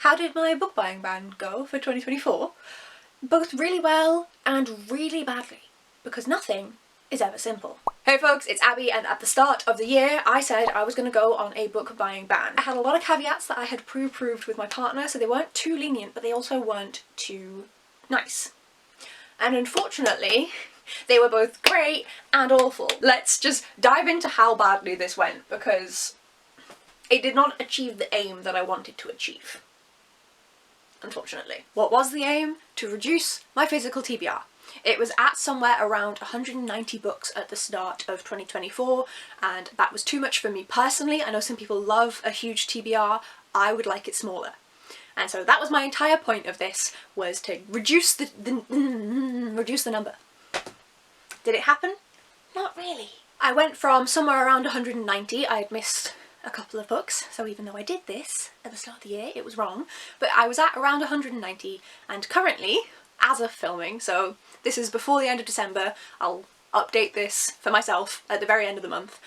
How did my book buying ban go for 2024? Both really well and really badly, because nothing is ever simple. Hey folks, it's Abby, and at the start of the year I said I was going to go on a book buying ban. I had a lot of caveats that I had pre-approved with my partner, so they weren't too lenient, but they also weren't too nice. And unfortunately, they were both great and awful. Let's just dive into how badly this went, because it did not achieve the aim that I wanted to achieve. Unfortunately. What was the aim? To reduce my physical TBR. It was at somewhere around 190 books at the start of 2024, and that was too much for me personally. I know some people love a huge TBR, I would like it smaller. And so that was my entire point of this, was to reduce the number. Did it happen? Not really. I went from somewhere around 190, I had missed a couple of books, so even though I did this at the start of the year, it was wrong, but I was at around 190, and currently, as of filming, so this is before the end of December, I'll update this for myself at the very end of the month,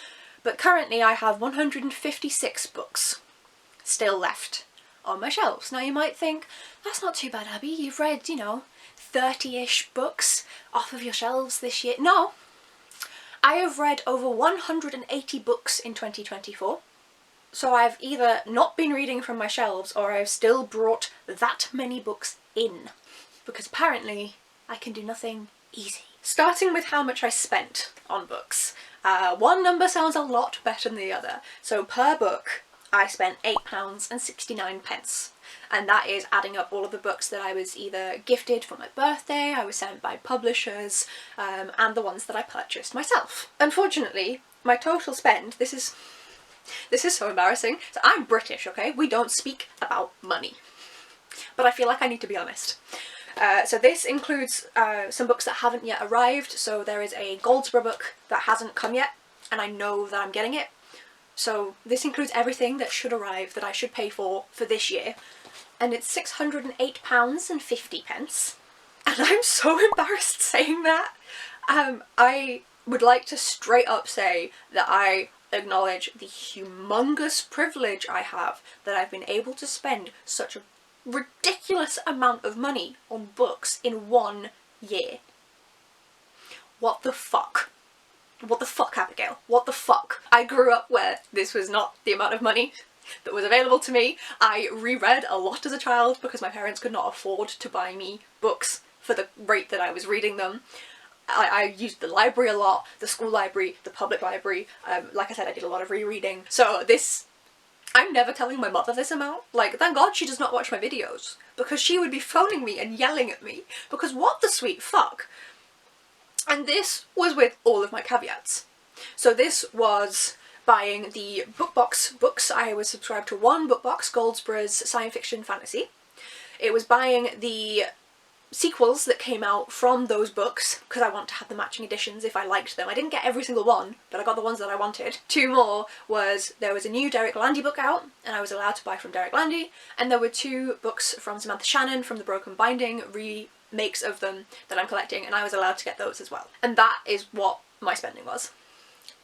but currently I have 156 books still left on my shelves. Now you might think, that's not too bad, Abby, you've read, 30-ish books off of your shelves this year. No, I have read over 180 books in 2024. So I've either not been reading from my shelves, or I've still brought that many books in. Because apparently I can do nothing easy. Starting with how much I spent on books. One number sounds a lot better than the other. So per book I spent £8.69. And that is adding up all of the books that I was either gifted for my birthday, I was sent by publishers, and the ones that I purchased myself. Unfortunately, my total spend, this is so embarrassing. So I'm British, okay? We don't speak about money. But I feel like I need to be honest. So this includes some books that haven't yet arrived. So there is a Goldsborough book that hasn't come yet, and I know that I'm getting it. So this includes everything that should arrive, that I should pay for this year. And it's £608.50. And I'm so embarrassed saying that. I would like to straight up say that I acknowledge the humongous privilege I have that I've been able to spend such a ridiculous amount of money on books in 1 year. What the fuck? What the fuck, Abigail? What the fuck? I grew up where this was not the amount of money that was available to me. I reread a lot as a child because my parents could not afford to buy me books for the rate that I was reading them. I used the library a lot, the school library, the public library. Like I said, I did a lot of rereading. So this, I'm never telling my mother this amount. Like, thank God she does not watch my videos, because she would be phoning me and yelling at me, because what the sweet fuck? And this was with all of my caveats. So this was buying the BookBox books. I was subscribed to one BookBox, Goldsborough's Science Fiction Fantasy. It was buying the sequels that came out from those books, because I want to have the matching editions if I liked them. I didn't get every single one, but I got the ones that I wanted. Two more was, there was a new Derek Landy book out, and I was allowed to buy from Derek Landy, and there were 2 books from Samantha Shannon from the Broken Binding, remakes of them that I'm collecting, and I was allowed to get those as well. And that is what my spending was.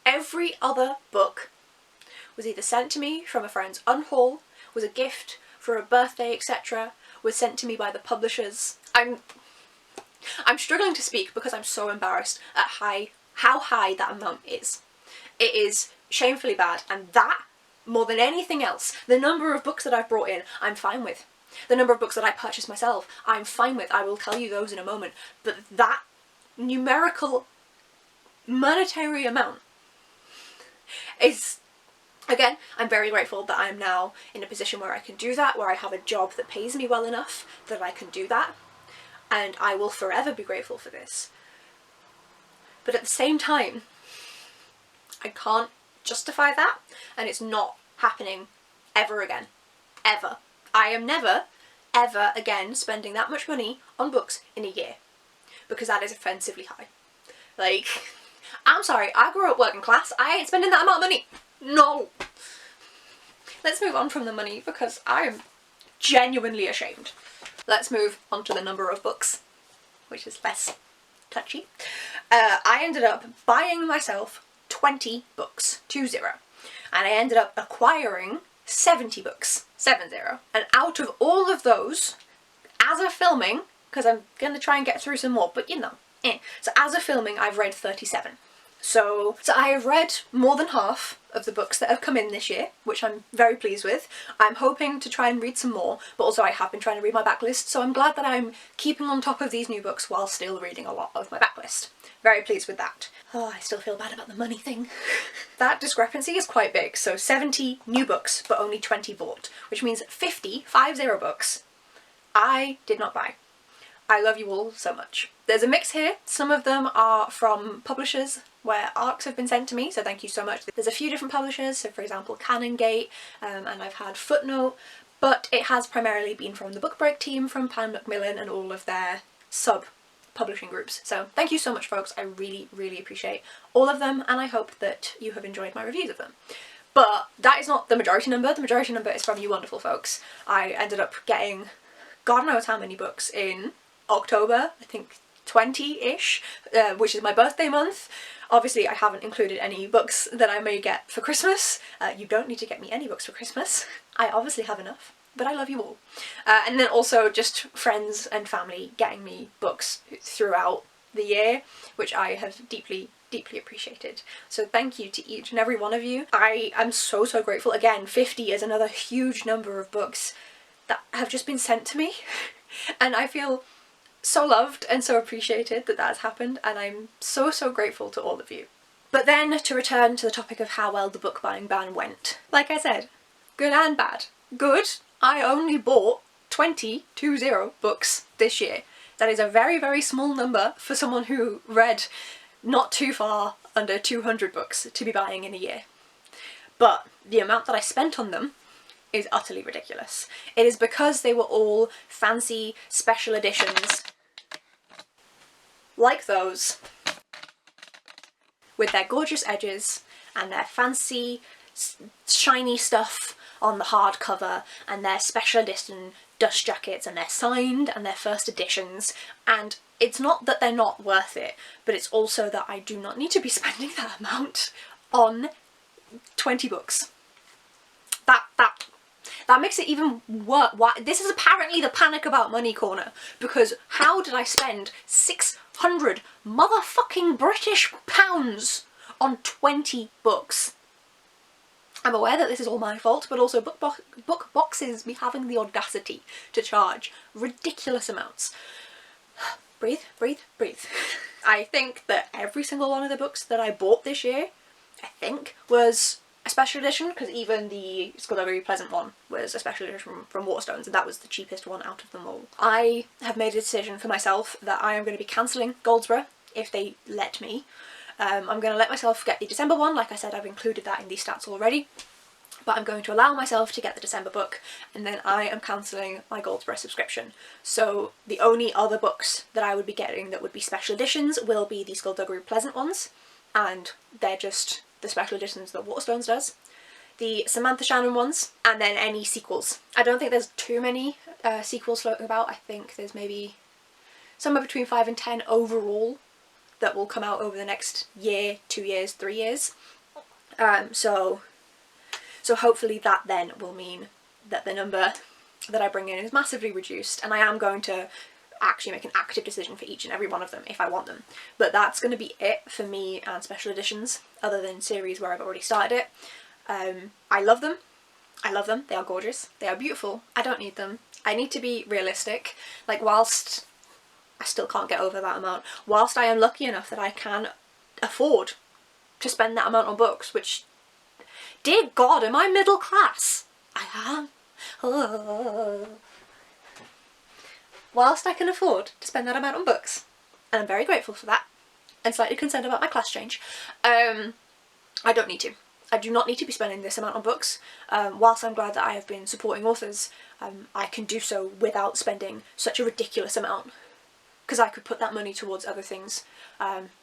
Every other book was either sent to me from a friend's unhaul, was a gift for a birthday, etc., was sent to me by the publishers. I'm struggling to speak because I'm so embarrassed at how high that amount is. It is shamefully bad, and that, more than anything else, the number of books that I've brought in, I'm fine with. The number of books that I purchased myself, I'm fine with. I will tell you those in a moment. But that numerical, monetary amount is, again, I'm very grateful that I'm now in a position where I can do that, where I have a job that pays me well enough that I can do that, and I will forever be grateful for this. But at the same time, I can't justify that, and it's not happening ever again. Ever. I am never, ever again spending that much money on books in a year, because that is offensively high. Like, I'm sorry, I grew up working class, I ain't spending that amount of money. No! Let's move on from the money, because I'm genuinely ashamed. Let's move on to the number of books, which is less touchy. I ended up buying myself 20 books, 20, and I ended up acquiring 70 books, 70. And out of all those, as of filming, because I'm going to try and get through some more, but you know, So as of filming, I've read 37. So I have read more than half of the books that have come in this year, which I'm very pleased with. I'm hoping to try and read some more, but also I have been trying to read my backlist, so I'm glad that I'm keeping on top of these new books while still reading a lot of my backlist. Very pleased with that. Oh, I still feel bad about the money thing. That discrepancy is quite big, so 70 new books, but only 20 bought, which means 50 books I did not buy. I love you all so much. There's a mix here. Some of them are from publishers where ARCs have been sent to me, so thank you so much. There's a few different publishers, so for example Canongate, and I've had Footnote, but it has primarily been from the Book Break team, from Pan Macmillan and all of their sub-publishing groups. So thank you so much, folks. I really, really appreciate all of them, and I hope that you have enjoyed my reviews of them. But that is not the majority number. The majority number is from you wonderful folks. I ended up getting God knows how many books in October, I think 20-ish, which is my birthday month. Obviously I haven't included any books that I may get for Christmas. You don't need to get me any books for Christmas. I obviously have enough, but I love you all. And then also just friends and family getting me books throughout the year, which I have deeply, deeply appreciated. So thank you to each and every one of you. I am so, so grateful. Again, 50 is another huge number of books that have just been sent to me. And I feel so loved and so appreciated that has happened, and I'm so, so grateful to all of you. But then to return to the topic of how well the book buying ban went. Like I said, good and bad. Good, I only bought 20 books this year. That is a very, very small number for someone who read not too far under 200 books to be buying in a year. But the amount that I spent on them is utterly ridiculous. It is because they were all fancy special editions like those, with their gorgeous edges and their fancy shiny stuff on the hardcover and their special edition dust jackets, and they're signed and they're first editions, and it's not that they're not worth it, but it's also that I do not need to be spending that amount on 20 books. That makes it even worse. This is apparently the panic about money corner, because how did I spend 600 motherfucking British pounds on 20 books? I'm aware that this is all my fault, but also book boxes be having the audacity to charge ridiculous amounts. Breathe, breathe, breathe. I think that every single one of the books that I bought this year, I think, was a special edition, because even the Skullduggery Pleasant one was a special edition from Waterstones, and that was the cheapest one out of them all. I have made a decision for myself that I am going to be cancelling Goldsborough if they let me. I'm going to let myself get the December one. Like I said, I've included that in these stats already, but I'm going to allow myself to get the December book, and then I am cancelling my Goldsborough subscription. So the only other books that I would be getting that would be special editions will be the Skullduggery Pleasant ones, and they're just the special editions that Waterstones does, the Samantha Shannon ones, and then any sequels. I don't think there's too many sequels floating about. I think there's maybe somewhere between 5 and 10 overall that will come out over the next year, 2 years, 3 years. So hopefully that then will mean that the number that I bring in is massively reduced, and I am going to actually make an active decision for each and every one of them if I want them. But that's going to be it for me and special editions, other than series where I've already started it. I love them. I love them. They are gorgeous. They are beautiful. I don't need them. I need to be realistic. Like, whilst I still can't get over that amount, whilst I am lucky enough that I can afford to spend that amount on books, which, dear God, am I middle class? I am. Oh. Whilst I can afford to spend that amount on books, and I'm very grateful for that, and slightly concerned about my class change, I don't need to. I do not need to be spending this amount on books. Whilst I'm glad that I have been supporting authors, I can do so without spending such a ridiculous amount, because I could put that money towards other things,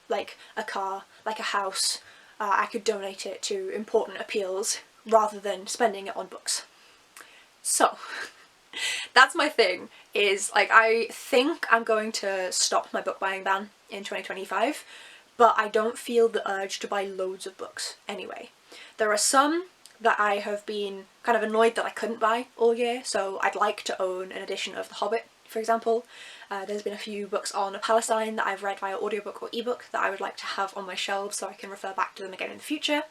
like a car, like a house. I could donate it to important appeals rather than spending it on books. So that's my thing, is like, I think I'm going to stop my book buying ban in 2025, but I don't feel the urge to buy loads of books anyway. There are some that I have been kind of annoyed that I couldn't buy all year. So I'd like to own an edition of The Hobbit, for example. There's been a few books on Palestine that I've read via audiobook or ebook that I would like to have on my shelves so I can refer back to them again in the future.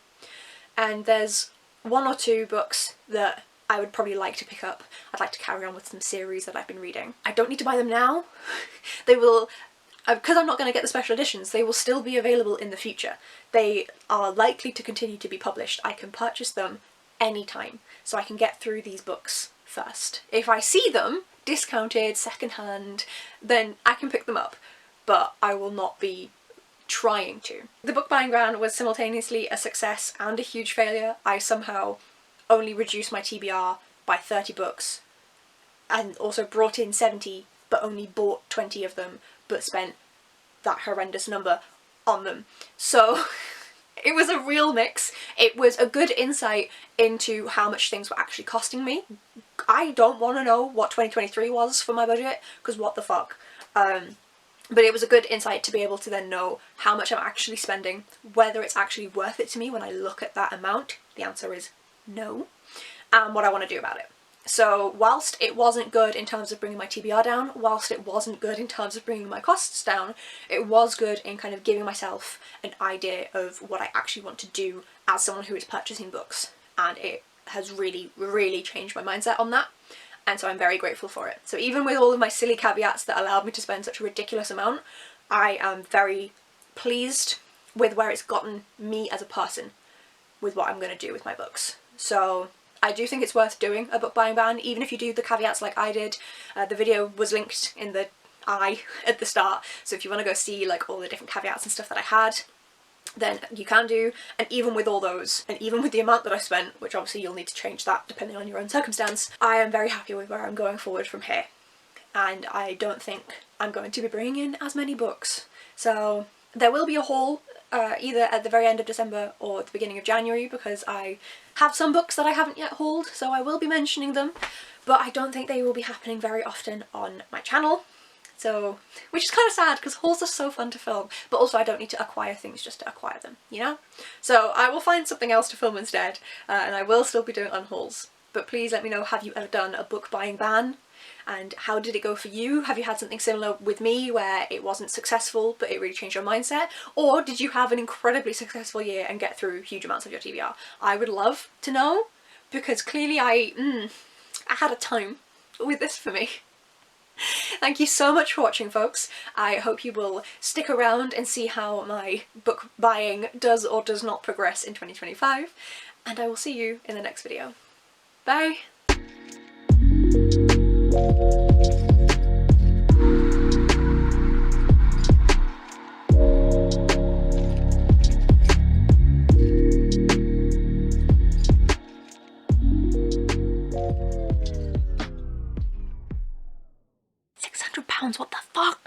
And there's one or two books that I would probably like to pick up. I'd like to carry on with some series that I've been reading. I don't need to buy them now. They will, because I'm not going to get the special editions, they will still be available in the future. They are likely to continue to be published. I can purchase them anytime, so I can get through these books first. If I see them discounted, secondhand, then I can pick them up, but I will not be trying to. The book buying ban was simultaneously a success and a huge failure. I somehow only reduced my TBR by 30 books and also brought in 70 but only bought 20 of them but spent that horrendous number on them. So it was a real mix. It was a good insight into how much things were actually costing me. I don't want to know what 2023 was for my budget, because what the fuck. But it was a good insight to be able to then know how much I'm actually spending, whether it's actually worth it to me when I look at that amount. The answer is no. And what I want to do about it. So whilst it wasn't good in terms of bringing my TBR down, whilst it wasn't good in terms of bringing my costs down, it was good in kind of giving myself an idea of what I actually want to do as someone who is purchasing books. And it has really, really changed my mindset on that. And so I'm very grateful for it. So even with all of my silly caveats that allowed me to spend such a ridiculous amount, I am very pleased with where it's gotten me as a person with what I'm going to do with my books. So I do think it's worth doing a book buying ban, even if you do the caveats like I did. The video was linked in the eye at the start, so if you want to go see like all the different caveats and stuff that I had, then you can do. And even with all those, and even with the amount that I spent, which obviously you'll need to change that depending on your own circumstance, I am very happy with where I'm going forward from here. And I don't think I'm going to be bringing in as many books. So there will be a haul either at the very end of December or at the beginning of January, because I have some books that I haven't yet hauled, so I will be mentioning them, but I don't think they will be happening very often on my channel. So, which is kind of sad because hauls are so fun to film, but also I don't need to acquire things just to acquire them, you know? So I will find something else to film instead, and I will still be doing unhauls. But please let me know, have you ever done a book buying ban? And how did it go for you? Have you had something similar with me where it wasn't successful but it really changed your mindset? Or did you have an incredibly successful year and get through huge amounts of your TBR? I would love to know, because clearly I had a time with this for me. Thank you so much for watching, folks. I hope you will stick around and see how my book buying does or does not progress in 2025, and I will see you in the next video. Bye! £600, what the fuck?